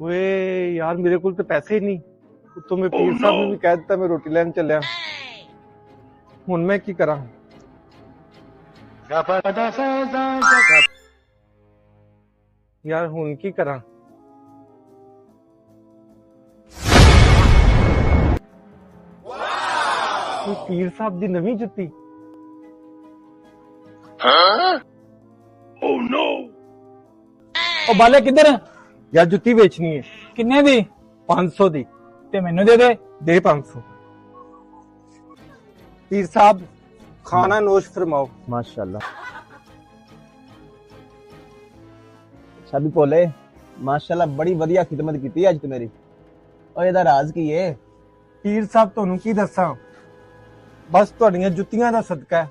ਓਏ यार मेरे को तो पैसे ही नहीं। उत्तों मैं पीर साहब ने भी कह दिता मैं रोटी लैन चलिया। हुण मैं की करा? यार हुण की करा? पीर साहब दी नवी जुत्ती। Oh no! ਉਹ ਬਾਲੇ ਕਿੱਧਰ? यार जुत्ती बेचनी है। ਕਿੰਨੇ ਦੀ? 500 दी। ਤੇ ਮੈਨੂੰ ਦੇ ਦੇ। दे 500। पीर साहब खाना नोश फरमाओ। माशाल्लाह। सभी भोले माशाल्लाह बड़ी वधिया खिदमत की अज तो मेरी। और ਇਹਦਾ ਰਾਜ਼ ਕੀ ਹੈ? पीर साहब ਤੁਹਾਨੂੰ ਕੀ ਦੱਸਾਂ ਬਸ ਤੁਹਾਡੀਆਂ ਜੁੱਤੀਆਂ ਦਾ ਸਦਕਾ ਹੈ।